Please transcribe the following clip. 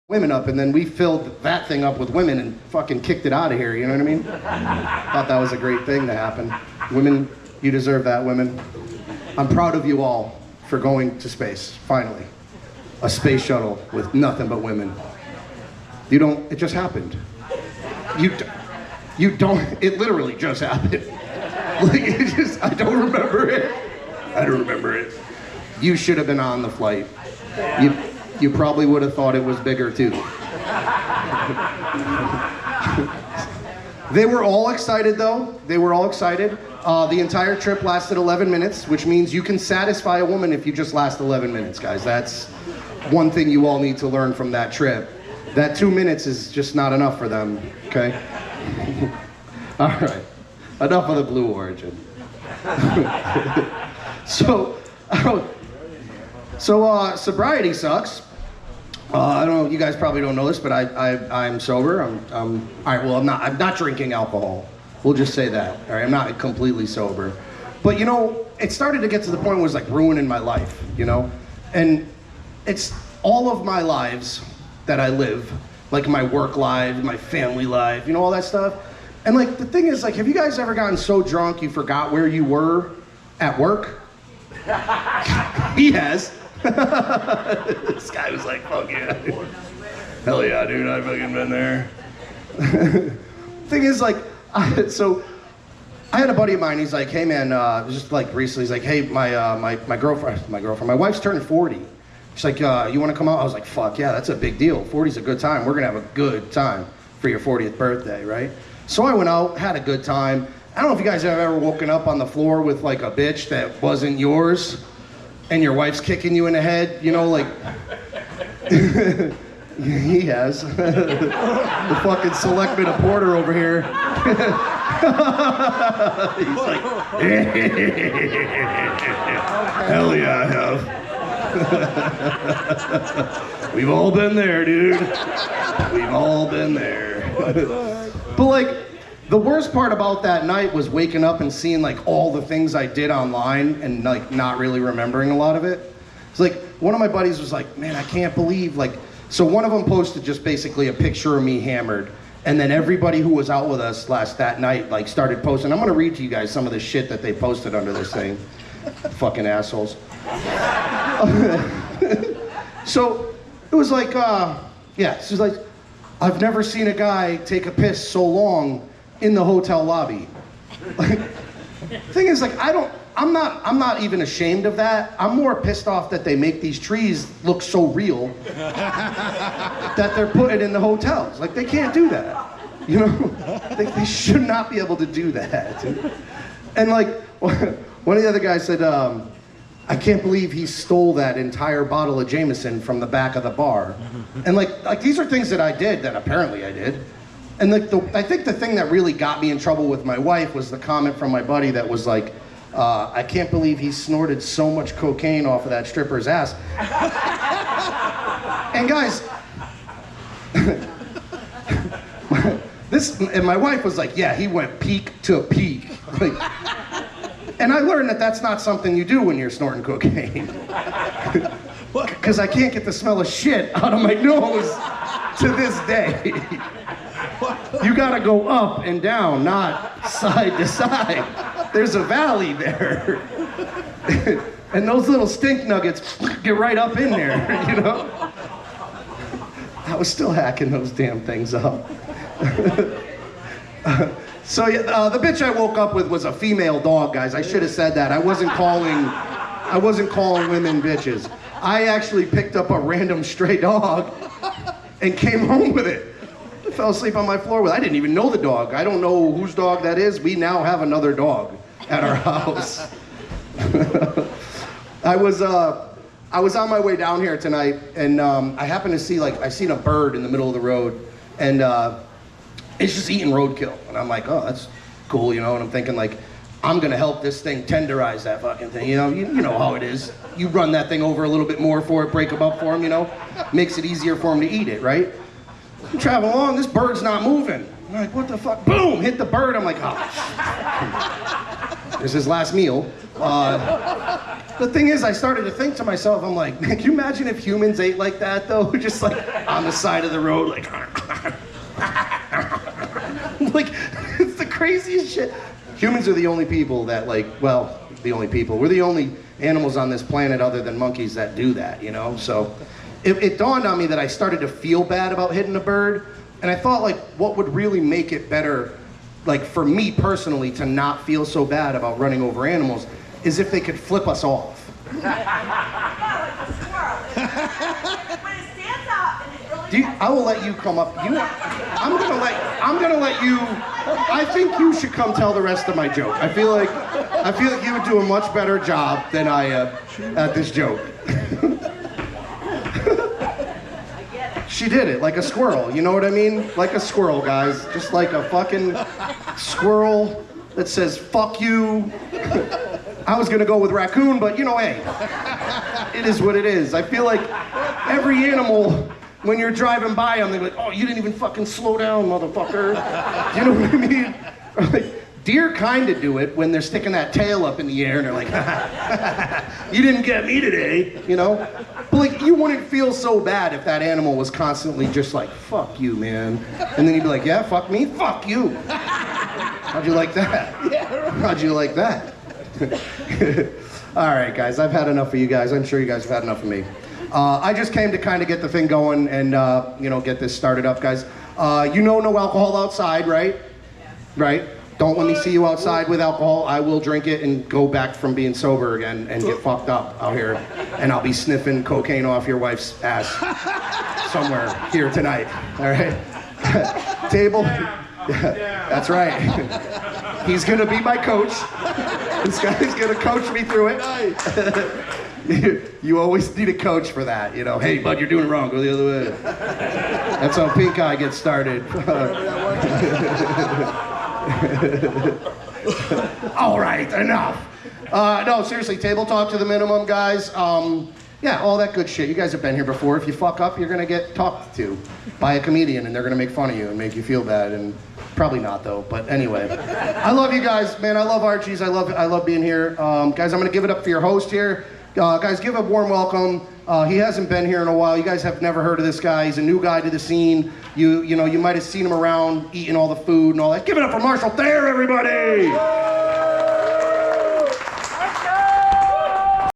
women up, and then we filled that thing up with women and fucking kicked it out of here, you know what I mean? Thought that was a great thing to happen. Women, you deserve that, women. I'm proud of you all for going to space, finally. A space shuttle with nothing but women. You don't, it just happened. You don't, it literally just happened. Like, it just, I don't remember it. I don't remember it. You should have been on the flight. You probably would have thought it was bigger too. They were all excited though. They were all excited. The entire trip lasted 11 minutes, which means you can satisfy a woman if you just last 11 minutes, guys. That's one thing you all need to learn from that trip. That 2 minutes is just not enough for them, okay? All right, enough of the Blue Origin. So sobriety sucks. I don't know, you guys probably don't know this, but I'm sober. All right, well, I'm not drinking alcohol. We'll just say that, all right? I'm not completely sober. But, you know, it started to get to the point where it was like ruining my life, you know? And it's all of my lives that I live, like my work life, my family life, you know, all that stuff. And like, the thing is, like, have you guys ever gotten so drunk you forgot where you were at work? He has. This guy was like, fuck yeah. Hell yeah, dude, I've fucking been there. Thing is, like, so I had a buddy of mine, he's like, hey man, just like recently, he's like, hey, my girlfriend, my wife's turning 40. She's like, you wanna come out? I was like, fuck yeah, that's a big deal. 40's a good time. We're gonna have a good time for your 40th birthday, right? So I went out, had a good time. I don't know if you guys have ever woken up on the floor with like a bitch that wasn't yours and your wife's kicking you in the head, you know, like, he has. The fucking selectman of Porter over here. He's like, hell yeah, I have. We've all been there, dude. We've all been there. But like, the worst part about that night was waking up and seeing like all the things I did online and like not really remembering a lot of it. It's like, one of my buddies was like, man, I can't believe, like, so one of them posted just basically a picture of me hammered, and then everybody who was out with us that night like started posting. I'm gonna read to you guys some of the shit that they posted under this thing. Fucking assholes. So it was like, yeah, she's like, I've never seen a guy take a piss so long in the hotel lobby. Like, thing is, like, I'm not even ashamed of that. I'm more pissed off that they make these trees look so real that they're putting in the hotels. Like, they can't do that, you know? They should not be able to do that. And like, one of the other guys said, I can't believe he stole that entire bottle of Jameson from the back of the bar. And like these are things that I did, that apparently I did. And like, I think the thing that really got me in trouble with my wife was the comment from my buddy that was like, I can't believe he snorted so much cocaine off of that stripper's ass. And guys, and my wife was like, yeah, he went peak to peak. Like, and I learned that that's not something you do when you're snorting cocaine. Because I can't get the smell of shit out of my nose to this day. You gotta go up and down, not side to side. There's a valley there. And those little stink nuggets get right up in there, you know? I was still hacking those damn things up. So yeah, the bitch I woke up with was a female dog, guys. I should have said that. I wasn't calling women bitches. I actually picked up a random stray dog and came home with it. I fell asleep on my floor with it. I didn't even know the dog. I don't know whose dog that is. We now have another dog at our house. I was on my way down here tonight, and I happened to see, like, I seen a bird in the middle of the road, and it's just eating roadkill. And I'm like, oh, that's cool, you know? And I'm thinking, like, I'm gonna help this thing tenderize that fucking thing, you know? You know how it is. You run that thing over a little bit more for it, break them up for him, you know? Makes it easier for him to eat it, right? I'm traveling along, this bird's not moving. I'm like, what the fuck? Boom, hit the bird. I'm like, oh. It's his last meal. The thing is, I started to think to myself, I'm like, man, can you imagine if humans ate like that, though? Just like on the side of the road, like, like, it's the craziest shit. Humans are the only people that, like, well, the only people. We're the only animals on this planet other than monkeys that do that, you know? So it dawned on me that I started to feel bad about hitting a bird, and I thought, like, what would really make it better, like, for me personally, to not feel so bad about running over animals is if they could flip us off. I will let you come up. I'm gonna let you. I think you should come tell the rest of my joke. I feel like you would do a much better job than I at this joke. She did it like a squirrel. You know what I mean? Like a squirrel, guys. Just like a fucking squirrel that says "fuck you." I was gonna go with raccoon, but you know, hey, it is what it is. I feel like every animal, when you're driving by them, they're like, oh, you didn't even fucking slow down, motherfucker. You know what I mean? Like, deer kind of do it when they're sticking that tail up in the air and they're like, you didn't get me today, you know? But like, you wouldn't feel so bad if that animal was constantly just like, fuck you, man. And then you'd be like, yeah, fuck me, fuck you. How'd you like that? How'd you like that? All right, guys, I've had enough of you guys. I'm sure you guys have had enough of me. I just came to kind of get the thing going and, you know, get this started up, guys. You know no alcohol outside, right? Yeah. Right? Don't let me see you outside with alcohol. I will drink it and go back from being sober again and get fucked up out here. And I'll be sniffing cocaine off your wife's ass somewhere here tonight, all right? Table? Yeah, that's right. He's gonna be my coach. This guy's gonna coach me through it. You always need a coach for that, you know. Hey, bud, you're doing it wrong. Go the other way. That's how pink eye gets started. All right, enough. No, seriously, table talk to the minimum, guys. Yeah, all that good shit. You guys have been here before. If you fuck up, you're gonna get talked to by a comedian, and they're gonna make fun of you and make you feel bad. And probably not, though. But anyway, I love you guys, man. I love Archie's. I love being here, guys. I'm gonna give it up for your host here. Guys, give a warm welcome. He hasn't been here in a while. You guys have never heard of this guy. He's a new guy to the scene. You know, you might have seen him around eating all the food and all that. Give it up for Marshall Thayer, everybody!